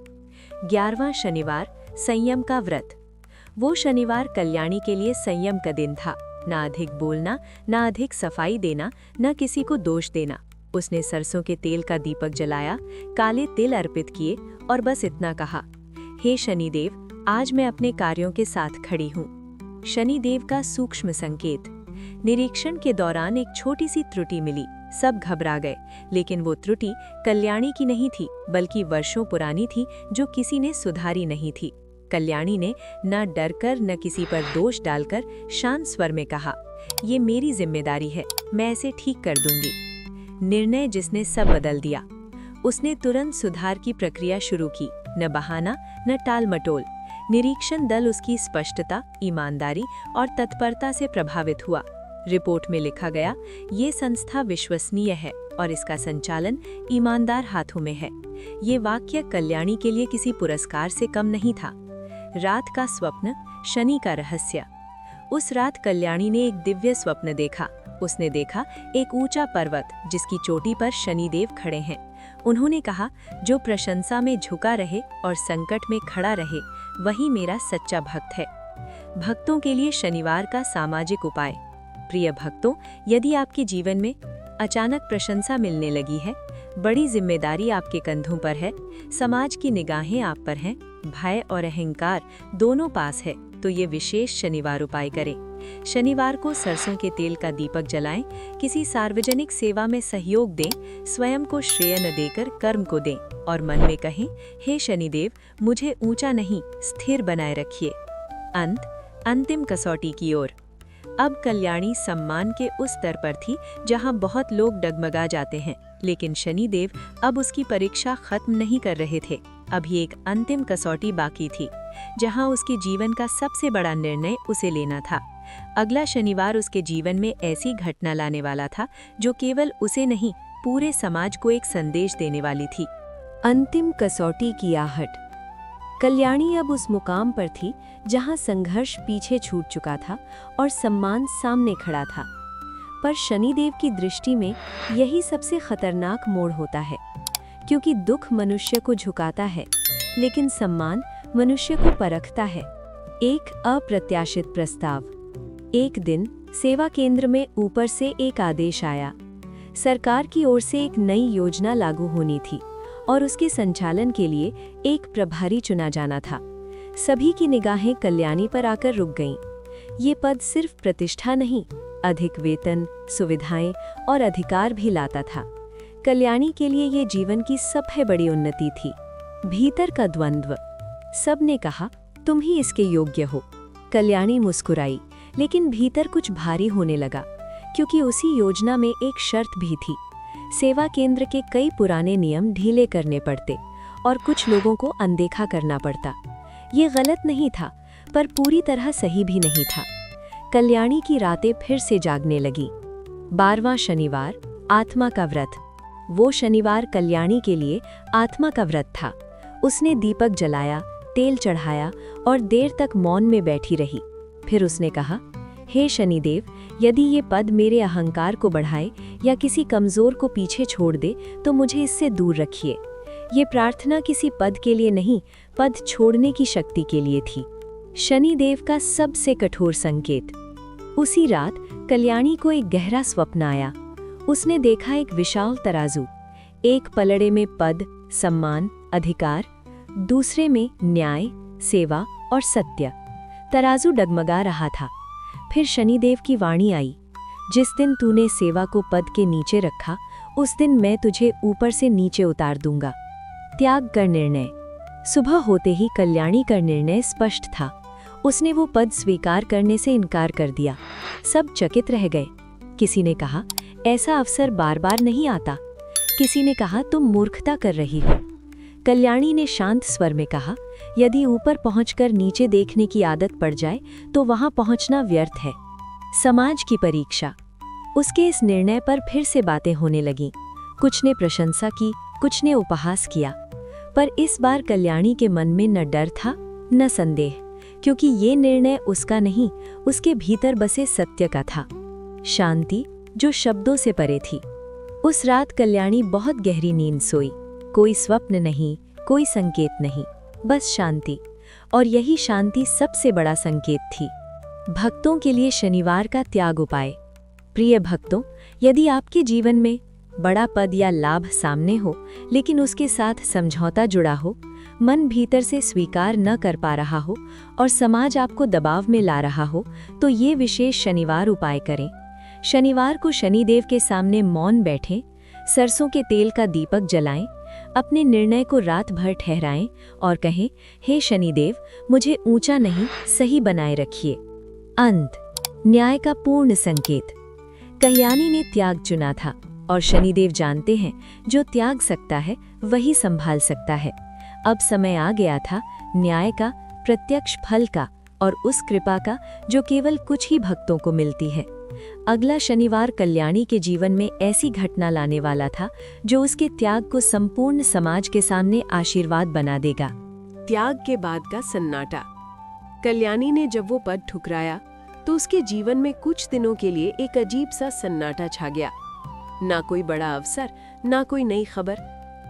11वां शनिवार, संयम का व्रत। वो शनिवार कल्याणी के लिए संयम का दिन था। ना अधिक बोलना, ना अधिक सफाई देना, ना किसी को दोष देना। उसने सरसों के तेल का दीपक जलाया, काले तिल अर्पित किए और बस इतना कहा, हे शनिदेव, आज मैं अपने कार्यों के साथ खड़ी हूँ। शनिदेव का सूक्ष्म संकेत। निरीक्षण के दौरान एक छोटी सी त्रुटि मिली। सब घबरा गए, लेकिन वो त्रुटि कल्याणी की नहीं थी, बल्कि वर्षों पुरानी थी, जो किसी ने सुधारी नहीं थी। कल्याणी ने न डरकर न किसी पर दोष डालकर शांत स्वर में कहा, ये मेरी जिम्मेदारी है, मैं इसे ठीक कर दूंगी। निर्णय जिसने सब बदल दिया। उसने तुरंत सुधार की प्रक्रिया शुरू की, न बहाना न टाल मटोल। निरीक्षण दल उसकी स्पष्टता, ईमानदारी और तत्परता से प्रभावित हुआ। रिपोर्ट में लिखा गया, ये संस्था विश्वसनीय है और इसका संचालन ईमानदार हाथों में है। ये वाक्य कल्याणी के लिए किसी पुरस्कार से कम नहीं था। रात का स्वप्न, शनि का रहस्य। उस रात कल्याणी ने एक दिव्य स्वप्न देखा। उसने देखा एक ऊंचा पर्वत, जिसकी चोटी पर शनिदेव खड़े हैं। उन्होंने कहा, जो प्रशंसा में झुका रहे और संकट में खड़ा रहे, वही मेरा सच्चा भक्त है। भक्तों के लिए शनिवार का सामाजिक उपाय। प्रिय भक्तों, यदि आपके जीवन में अचानक प्रशंसा मिलने लगी है, बड़ी जिम्मेदारी आपके कंधों पर है, समाज की निगाहें आप पर हैं, भय और अहंकार दोनों पास है, तो ये विशेष शनिवार उपाय करें। शनिवार को सरसों के तेल का दीपक जलाएं, किसी सार्वजनिक सेवा में सहयोग दें, स्वयं को श्रेय न देकर कर्म को दें और मन में कहें, हे शनिदेव, मुझे ऊंचा नहीं, स्थिर बनाए रखिए। अंतिम कसौटी की ओर। अब कल्याणी सम्मान के उस स्तर पर थी जहां बहुत लोग डगमगा जाते हैं, लेकिन शनिदेव अब उसकी परीक्षा खत्म नहीं कर रहे थे। अभी एक अंतिम कसौटी बाकी थी, जहां उसके जीवन का सबसे बड़ा निर्णय उसे लेना था। अगला शनिवार उसके जीवन में ऐसी घटना लाने वाला था जो केवल उसे नहीं, पूरे समाज को एक संदेश देने वाली थी। अंतिम कसौटी की आहट। कल्याणी अब उस मुकाम पर थी जहां संघर्ष पीछे छूट चुका था और सम्मान सामने खड़ा था। पर शनिदेव की दृष्टि में यही सबसे खतरनाक मोड़ होता है, क्योंकि दुख मनुष्य को झुकाता है, लेकिन सम्मान मनुष्य को परखता है। एक अप्रत्याशित प्रस्ताव। एक दिन सेवा केंद्र में ऊपर से एक आदेश आया। सरकार की ओर से एक नई योजना लागू होनी थी और उसके संचालन के लिए एक प्रभारी चुना जाना था। सभी की निगाहें कल्याणी पर आकर रुक गईं। ये पद सिर्फ प्रतिष्ठा नहीं, अधिक वेतन, सुविधाएं और अधिकार भी लाता था। कल्याणी के लिए ये जीवन की सबसे बड़ी उन्नति थी। भीतर का द्वंद्व। सबने कहा, तुम ही इसके योग्य हो। कल्याणी मुस्कुराई, लेकिन भीतर कुछ भारी होने लगा, क्योंकि उसी योजना में एक शर्त भी थी। सेवा केंद्र के कई पुराने नियम ढीले करने पड़ते और कुछ लोगों को अनदेखा करना पड़ता। ये गलत नहीं था, पर पूरी तरह सही भी नहीं था। कल्याणी की रातें फिर से जागने लगी। 12वां शनिवार, आत्मा का व्रत। वो शनिवार कल्याणी के लिए आत्मा का व्रत था। उसने दीपक जलाया, तेल चढ़ाया और देर तक मौन में बैठी रही। फिर उसने कहा, हे शनिदेव, यदि ये पद मेरे अहंकार को बढ़ाए या किसी कमजोर को पीछे छोड़ दे तो मुझे इससे दूर रखिए। ये प्रार्थना किसी पद के लिए नहीं, पद छोड़ने की शक्ति के लिए थी। शनिदेव का सबसे कठोर संकेत। उसी रात कल्याणी को एक गहरा स्वप्न आया। उसने देखा एक विशाल तराजू, एक पलड़े में पद, सम्मान, अधिकार, दूसरे में न्याय, सेवा और सत्य। तराजू डगमगा रहा था। फिर शनिदेव की वाणी आई, जिस दिन तूने सेवा को पद के नीचे रखा, उस दिन मैं तुझे ऊपर से नीचे उतार दूंगा। त्याग कर निर्णय। सुबह होते ही कल्याणी का निर्णय स्पष्ट था। उसने वो पद स्वीकार करने से इनकार कर दिया। सब चकित रह गए। किसी ने कहा, ऐसा अवसर बार बार नहीं आता। किसी ने कहा, तुम मूर्खता कर रही हो। कल्याणी ने शांत स्वर में कहा, यदि ऊपर पहुंचकर नीचे देखने की आदत पड़ जाए तो वहां पहुंचना व्यर्थ है। समाज की परीक्षा। उसके इस निर्णय पर फिर से बातें होने लगीं। कुछ ने प्रशंसा की, कुछ ने उपहास किया। पर इस बार कल्याणी के मन में न डर था न संदेह, क्योंकि ये निर्णय उसका नहीं, उसके भीतर बसे सत्य का था। शांति, जो शब्दों से परे थी। उस रात कल्याणी बहुत गहरी नींद सोई। कोई स्वप्न नहीं, कोई संकेत नहीं, बस शांति। और यही शांति सबसे बड़ा संकेत थी। भक्तों के लिए शनिवार का त्याग उपाय। प्रिय भक्तों, यदि आपके जीवन में बड़ा पद या लाभ सामने हो, लेकिन उसके साथ समझौता जुड़ा हो, मन भीतर से स्वीकार न कर पा रहा हो और समाज आपको दबाव में ला रहा हो, तो ये विशेष शनिवार उपाय करें। शनिवार को शनिदेव के सामने मौन बैठें, सरसों के तेल का दीपक जलाएं, अपने निर्णय को रात भर ठहराएं और कहें, हे शनिदेव, मुझे ऊंचा नहीं, सही बनाए रखिए। अंत। न्याय का पूर्ण संकेत। कल्याणी ने त्याग चुना था और शनिदेव जानते हैं, जो त्याग सकता है वही संभाल सकता है। अब समय आ गया था न्याय का, प्रत्यक्ष फल का और उस कृपा का जो केवल कुछ ही भक्तों को मिलती है। अगला शनिवार कल्याणी के जीवन में ऐसी घटना लाने वाला था जो उसके त्याग को संपूर्ण समाज के सामने आशीर्वाद बना देगा। त्याग के बाद का सन्नाटा। कल्याणी ने जब वो पद ठुकराया तो उसके जीवन में कुछ दिनों के लिए एक अजीब सा सन्नाटा छा गया। ना कोई बड़ा अवसर, ना कोई नई खबर।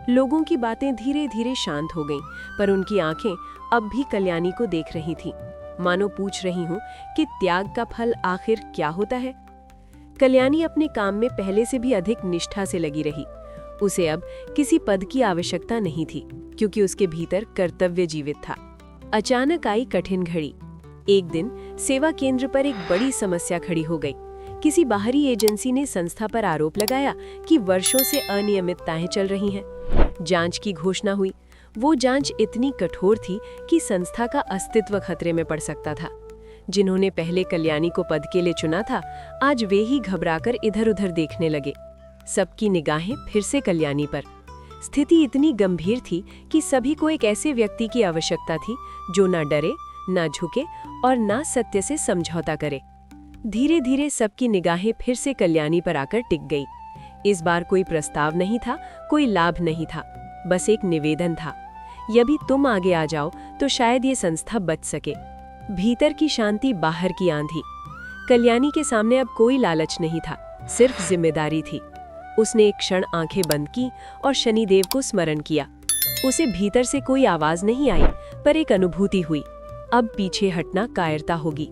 लोगों की बातें धीरे धीरे शांत हो गईं, पर उनकी आंखें अब भी कल्याणी को देख रही थीं, मानो पूछ रही हूं कि त्याग का फल आखिर क्या होता है। कल्याणी अपने काम में पहले से भी अधिक निष्ठा से लगी रही। उसे अब किसी पद की आवश्यकता नहीं थी, क्योंकि उसके भीतर कर्तव्य जीवित था। अचानक आई कठिन घड़ी। एक दिन सेवा केंद्र पर एक बड़ी समस्या खड़ी हो गई। किसी बाहरी एजेंसी ने संस्था पर आरोप लगाया कि वर्षों से अनियमितताएं चल रही हैं। जांच की घोषणा हुई। वो जांच इतनी कठोर थी कि संस्था का अस्तित्व खतरे में पड़ सकता था। जिन्होंने पहले कल्याणी को पद के लिए चुना था, आज वे ही घबराकर इधर-उधर देखने लगे। सबकी निगाहें फिर से कल्याणी पर। स्थिति इतनी गंभीर थी कि सभी को एक ऐसे व्यक्ति की आवश्यकता थी जो ना डरे, ना झुके और ना सत्य से समझौता करे। धीरे धीरे सबकी निगाहें फिर से कल्याणी पर आकर टिक गई। इस बार कोई प्रस्ताव नहीं था, कोई लाभ नहीं था, बस एक निवेदन था, यदि तुम आगे आ जाओ तो शायद ये संस्था बच सके। भीतर की शांति, बाहर की आंधी। कल्याणी के सामने अब कोई लालच नहीं था, सिर्फ जिम्मेदारी थी। उसने एक क्षण आंखें बंद की और शनिदेव को स्मरण किया। उसे भीतर से कोई आवाज नहीं आई, पर एक अनुभूति हुई, अब पीछे हटना कायरता होगी।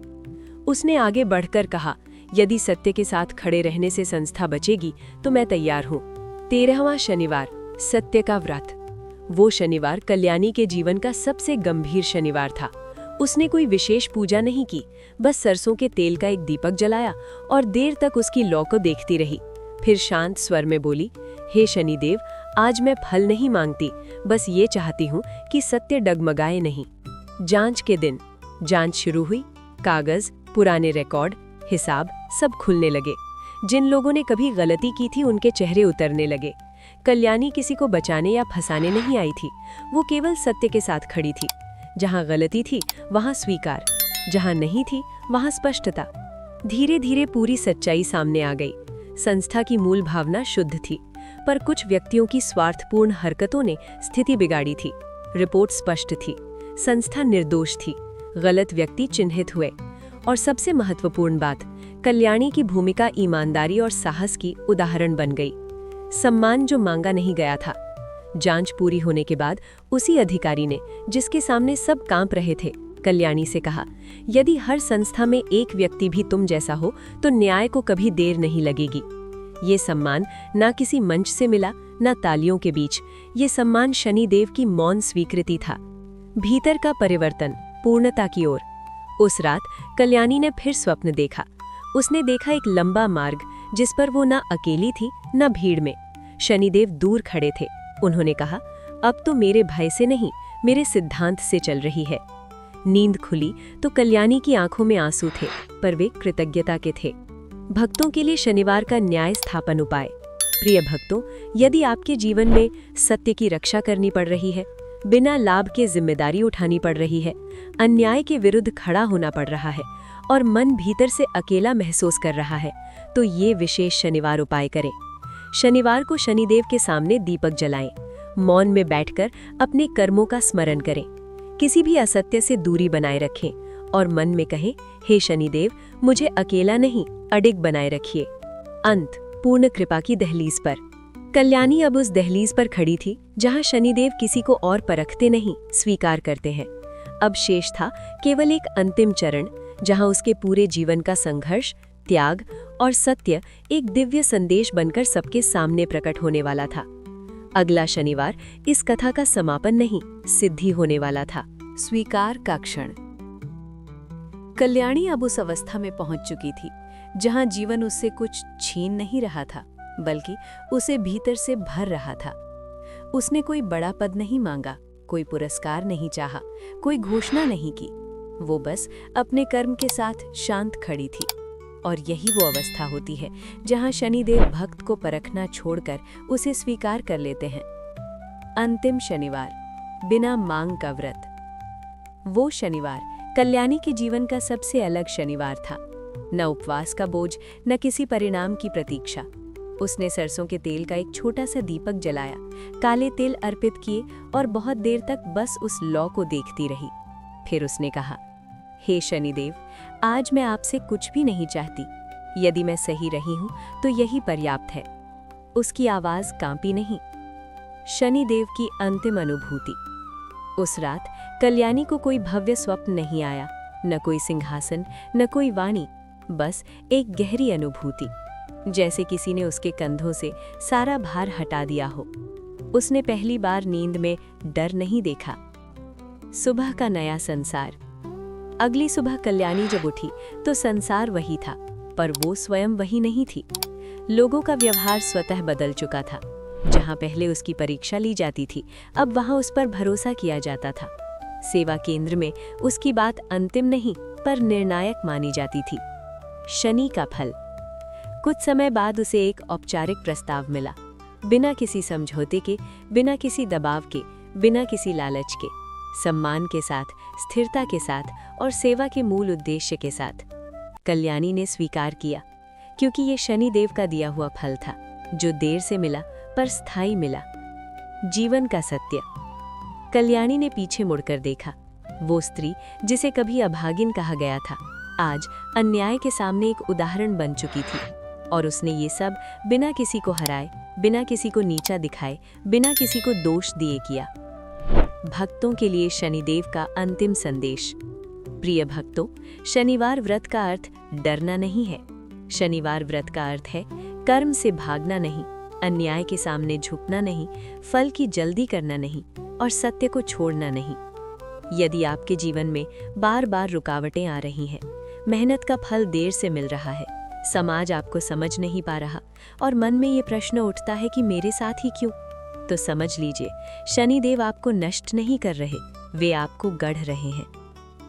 उसने आगे बढ़कर कहा, यदि सत्य के साथ खड़े रहने से संस्था बचेगी तो मैं तैयार हूँ। 13वां शनिवार, सत्य का व्रत। वो शनिवार कल्याणी के जीवन का सबसे गंभीर शनिवार था। उसने कोई विशेष पूजा नहीं की, बस सरसों के तेल का एक दीपक जलाया और देर तक उसकी लौ को देखती रही। फिर शांत स्वर में बोली, हे शनिदेव, आज मैं फल नहीं मांगती, बस ये चाहती हूँ कि सत्य डगमगाए नहीं। जांच के दिन। जांच शुरू हुई। कागज, पुराने रिकॉर्ड, हिसाब सब खुलने लगे। जिन लोगों ने कभी गलती की थी उनके चेहरे उतरने लगे। कल्याणी किसी को बचाने या फंसाने नहीं आई थी, वो केवल सत्य के साथ खड़ी थी। जहाँ गलती थी वहाँ स्वीकार, जहाँ नहीं थी वहाँ स्पष्टता। धीरे धीरे पूरी सच्चाई सामने आ गई। संस्था की मूल भावना शुद्ध थी, पर कुछ व्यक्तियों की स्वार्थपूर्ण हरकतों ने स्थिति बिगाड़ी थी। रिपोर्ट स्पष्ट थी, संस्था निर्दोष थी, गलत व्यक्ति चिन्हित हुए, और सबसे महत्वपूर्ण बात, कल्याणी की भूमिका ईमानदारी और साहस की उदाहरण बन गई। सम्मान जो मांगा नहीं गया था। जांच पूरी होने के बाद उसी अधिकारी ने, जिसके सामने सब कांप रहे थे, कल्याणी से कहा, यदि हर संस्था में एक व्यक्ति भी तुम जैसा हो तो न्याय को कभी देर नहीं लगेगी। ये सम्मान ना किसी मंच से मिला, ना तालियों के बीच। ये सम्मान शनिदेव की मौन स्वीकृति था। भीतर का परिवर्तन, पूर्णता की ओर। उस रात कल्याणी ने फिर स्वप्न देखा। उसने देखा एक लंबा मार्ग, जिस पर वो ना अकेली थी न भीड़ में। शनिदेव दूर खड़े थे। उन्होंने कहा, अब तो मेरे भय से नहीं, मेरे सिद्धांत से चल रही है। नींद खुली तो कल्याणी की आंखों में आंसू थे, पर वे कृतज्ञता के थे। भक्तों के लिए शनिवार का न्याय स्थापन उपाय। प्रिय भक्तों, यदि आपके जीवन में सत्य की रक्षा करनी पड़ रही है, बिना लाभ के जिम्मेदारी उठानी पड़ रही है, अन्याय के विरुद्ध खड़ा होना पड़ रहा है और मन भीतर से अकेला महसूस कर रहा है, तो ये विशेष शनिवार उपाय करें। शनिवार को शनिदेव के सामने दीपक जलाएं, मौन में बैठकर अपने कर्मों का स्मरण करें, किसी भी असत्य से दूरी बनाए रखें और मन में कहें, हे शनिदेव, मुझे अकेला नहीं, अडिग बनाए रखिए। अंत, पूर्ण कृपा की दहलीज पर। कल्याणी अब उस दहलीज पर खड़ी थी जहां शनिदेव किसी को और परखते नहीं, स्वीकार करते हैं। अब शेष था केवल एक अंतिम चरण, जहां उसके पूरे जीवन का संघर्ष, त्याग और सत्य एक दिव्य संदेश बनकर सबके सामने प्रकट होने वाला था। अगला शनिवार इस कथा का समापन नहीं, सिद्धि होने वाला था। स्वीकार का क्षण। कल्याणी अब उस अवस्था में पहुंच चुकी थी जहां जीवन उससे कुछ छीन नहीं रहा था, बल्कि उसे भीतर से भर रहा था। उसने कोई बड़ा पद नहीं मांगा, कोई पुरस्कार नहीं चाहा, कोई घोषणा नहीं की। वो बस अपने कर्म के साथ शांत खड़ी थी। और यही वो अवस्था होती है जहां शनिदेव भक्त को परखना छोड़कर उसे स्वीकार कर लेते हैं। अंतिम शनिवार, बिना मांग का व्रत। वो शनिवार कल्याणी के जीवन का सबसे अलग शनिवार था। न उपवास का बोझ, न किसी परिणाम की प्रतीक्षा। उसने सरसों के तेल का एक छोटा सा दीपक जलाया, काले तिल अर्पित किए और बहुत देर तक बस उस लौ को देखती रही। फिर उसने कहा, हे शनिदेव, आज मैं आपसे कुछ भी नहीं चाहती। यदि मैं सही रही हूं तो यही पर्याप्त है। उसकी आवाज कांपी नहीं। शनिदेव की अंतिम अनुभूति। उस रात कल्याणी को कोई भव्य स्वप्न नहीं आया, न कोई सिंहासन, न कोई वाणी, बस एक गहरी अनुभूति, जैसे किसी ने उसके कंधों से सारा भार हटा दिया हो। उसने पहली बार नींद में डर नहीं देखा। सुबह का नया संसार। अगली सुबह कल्याणी जब उठी तो संसार वही था, पर वो स्वयं वही नहीं थी। लोगों का व्यवहार स्वतः बदल चुका था। जहां पहले उसकी परीक्षा ली जाती थी, अब वहां उस पर भरोसा किया जाता था। सेवा केंद्र में उसकी बात अंतिम नहीं, पर निर्णायक मानी जाती थी। शनि का फल। कुछ समय बाद उसे एक औपचारिक प्रस्ताव मिला, बिना किसी समझौते के, बिना किसी दबाव के, बिना किसी लालच के, सम्मान के साथ, स्थिरता के साथ और सेवा के मूल उद्देश्य के साथ। कल्याणी ने स्वीकार किया, क्योंकि ये शनिदेव का दिया हुआ फल था, जो देर से मिला पर स्थायी मिला। जीवन का सत्य। कल्याणी ने पीछे मुड़कर देखा। वो स्त्री जिसे कभी अभागिन कहा गया था, आज अन्याय के सामने एक उदाहरण बन चुकी थी। और उसने ये सब बिना किसी को हराए, बिना किसी को नीचा दिखाए, बिना किसी को दोष दिए किया। भक्तों के लिए शनिदेव का अंतिम संदेश। प्रिय भक्तों, शनिवार व्रत का अर्थ डरना नहीं है। शनिवार व्रत का अर्थ है कर्म से भागना नहीं, अन्याय के सामने झुकना नहीं, फल की जल्दी करना नहीं और सत्य को छोड़ना नहीं। यदि आपके जीवन में बार बार रुकावटें आ रही हैं, मेहनत का फल देर से मिल रहा है, समाज आपको समझ नहीं पा रहा और मन में ये प्रश्न उठता है कि मेरे साथ ही क्यों, तो समझ लीजिए शनिदेव आपको नष्ट नहीं कर रहे, वे आपको गढ़ रहे हैं।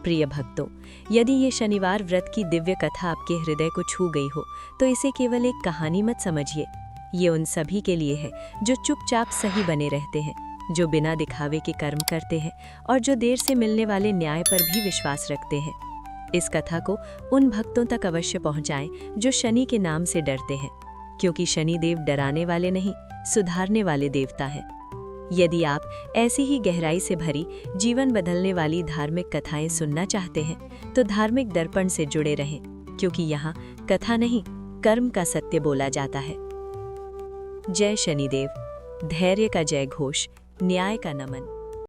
प्रिय भक्तों, यदि ये शनिवार व्रत की दिव्य कथा आपके हृदय को छू गई हो तो इसे केवल एक कहानी मत समझिए। ये उन सभी के लिए है जो चुपचाप सही बने रहते हैं, जो बिना दिखावे के कर्म करते हैं और जो देर से मिलने वाले न्याय पर भी विश्वास रखते हैं। इस कथा को उन भक्तों तक अवश्य पहुंचाएं जो शनि के नाम से डरते हैं, क्योंकि शनिदेव डराने वाले नहीं, सुधारने वाले देवता हैं। यदि आप ऐसी ही गहराई से भरी जीवन बदलने वाली धार्मिक कथाएं सुनना चाहते हैं तो धार्मिक दर्पण से जुड़े रहें, क्योंकि यहाँ कथा नहीं, कर्म का सत्य बोला जाता है। जय शनिदेव। धैर्य का जय घोष, न्याय का नमन।